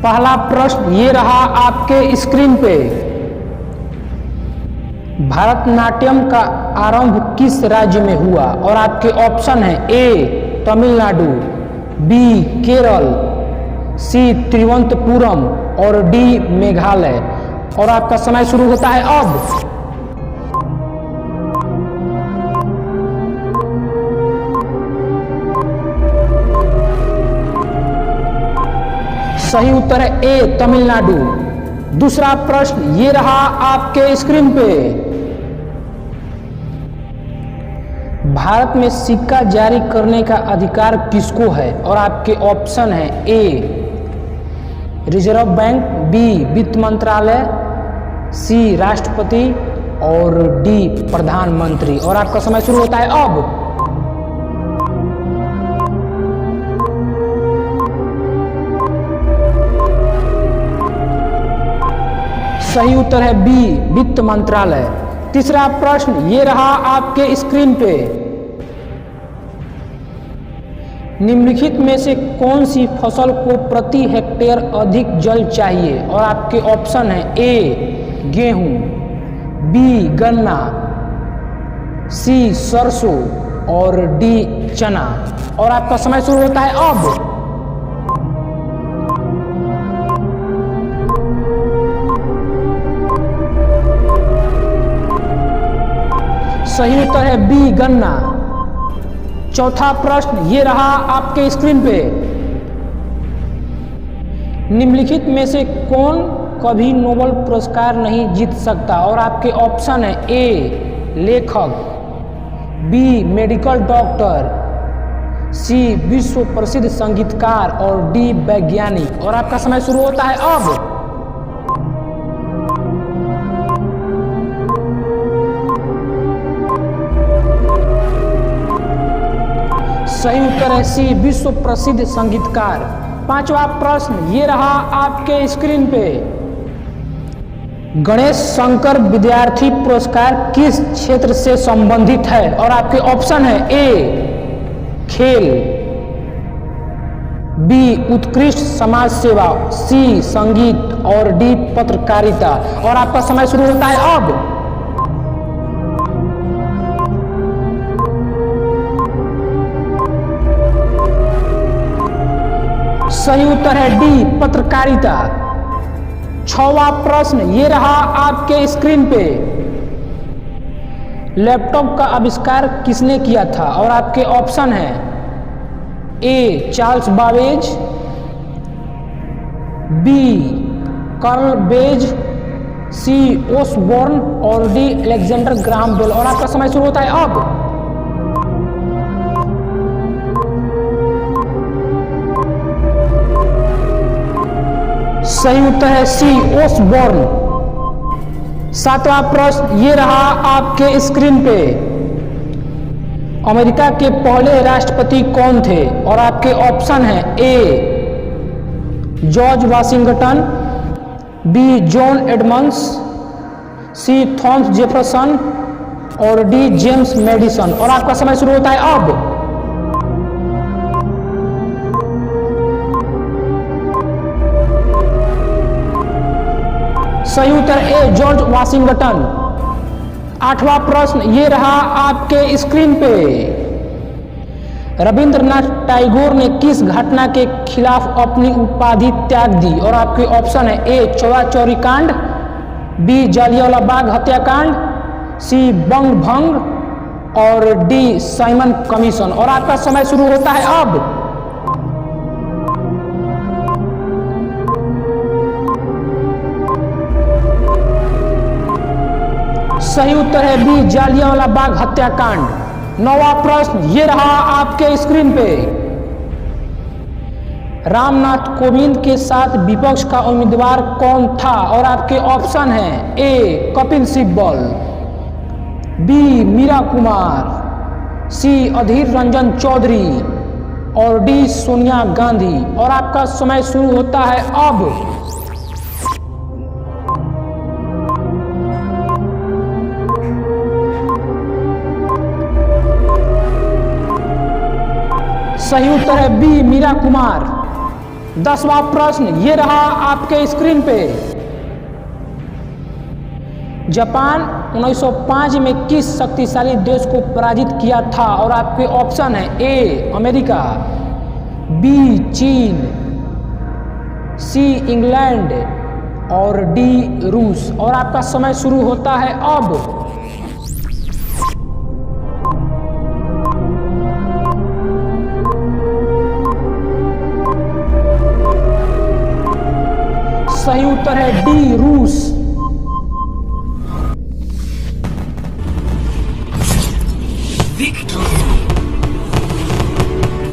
पहला प्रश्न ये रहा आपके स्क्रीन पे। भारतनाट्यम का आरंभ किस राज्य में हुआ? और आपके ऑप्शन है ए तमिलनाडु, बी केरल, सी तिरुवनंतपुरम और डी मेघालय। और आपका समय शुरू होता है अब। सही उत्तर है ए तमिलनाडु। दूसरा प्रश्न ये रहा आपके स्क्रीन पे। भारत में सिक्का जारी करने का अधिकार किसको है? और आपके ऑप्शन है ए रिजर्व बैंक, बी वित्त मंत्रालय, सी राष्ट्रपति और डी प्रधानमंत्री। और आपका समय शुरू होता है अब। सही उत्तर है बी वित्त मंत्रालय। तीसरा प्रश्न ये रहा आपके स्क्रीन पे। निम्नलिखित में से कौन सी फसल को प्रति हेक्टेयर अधिक जल चाहिए? और आपके ऑप्शन है ए गेहूं, बी गन्ना, सी सरसों और डी चना। और आपका समय शुरू होता है अब। सही उत्तर है बी गन्ना। चौथा प्रश्न ये रहा आपके स्क्रीन पे। निम्नलिखित में से कौन कभी नोबेल पुरस्कार नहीं जीत सकता? और आपके ऑप्शन है ए लेखक, बी मेडिकल डॉक्टर, सी विश्व प्रसिद्ध संगीतकार और डी वैज्ञानिक। और आपका समय शुरू होता है अब। सही उत्तर है सी विश्व प्रसिद्ध संगीतकार। पांचवा प्रश्न ये रहा आपके स्क्रीन पे। गणेश शंकर विद्यार्थी पुरस्कार किस क्षेत्र से संबंधित है? और आपके ऑप्शन है ए खेल, बी उत्कृष्ट समाज सेवा, सी संगीत और डी पत्रकारिता। और आपका समय शुरू होता है अब। सही उत्तर है डी पत्रकारिता। छठवां प्रश्न ये रहा आपके स्क्रीन पे। लैपटॉप का आविष्कार किसने किया था? और आपके ऑप्शन है A Charles Babbage, B Karl बेज, सी ओसबोर्न और डी अलेक्जेंडर ग्राहम बेल। और आपका समय शुरू होता है अब। सही उत्तर है सी ओसबोर्न। सातवां प्रश्न ये रहा आपके स्क्रीन पे। अमेरिका के पहले राष्ट्रपति कौन थे? और आपके ऑप्शन है A George Washington, B John Edmunds, C Thomas Jefferson और डी जेम्स मेडिसन। और आपका समय शुरू होता है अब। सही उत्तर ए जॉर्ज वाशिंगटन। आठवां प्रश्न ये रहा आपके स्क्रीन पे। रविंद्रनाथ टैगोर ने किस घटना के खिलाफ अपनी उपाधि त्याग दी? और आपके ऑप्शन है ए चौरा चौरी कांड, बी जालियांवाला बाग हत्याकांड, सी बंग भंग और डी साइमन कमीशन। और आपका समय शुरू होता है अब। सही उत्तर है बी जालियांवाला बाग हत्याकांड। नौवां प्रश्न ये रहा आपके स्क्रीन पे। रामनाथ कोविंद के साथ विपक्ष का उम्मीदवार कौन था? और आपके ऑप्शन हैं ए कपिल सिब्बल, बी मीरा कुमार, सी अधीर रंजन चौधरी और डी सोनिया गांधी। और आपका समय शुरू होता है अब। सही उत्तर है बी मीरा कुमार। 10वां प्रश्न ये रहा आपके स्क्रीन पे। जापान 1905 में किस शक्तिशाली देश को पराजित किया था? और आपके ऑप्शन है ए अमेरिका, बी चीन, सी इंग्लैंड और डी रूस। और आपका समय शुरू होता है अब। सही उत्तर है डी रूस।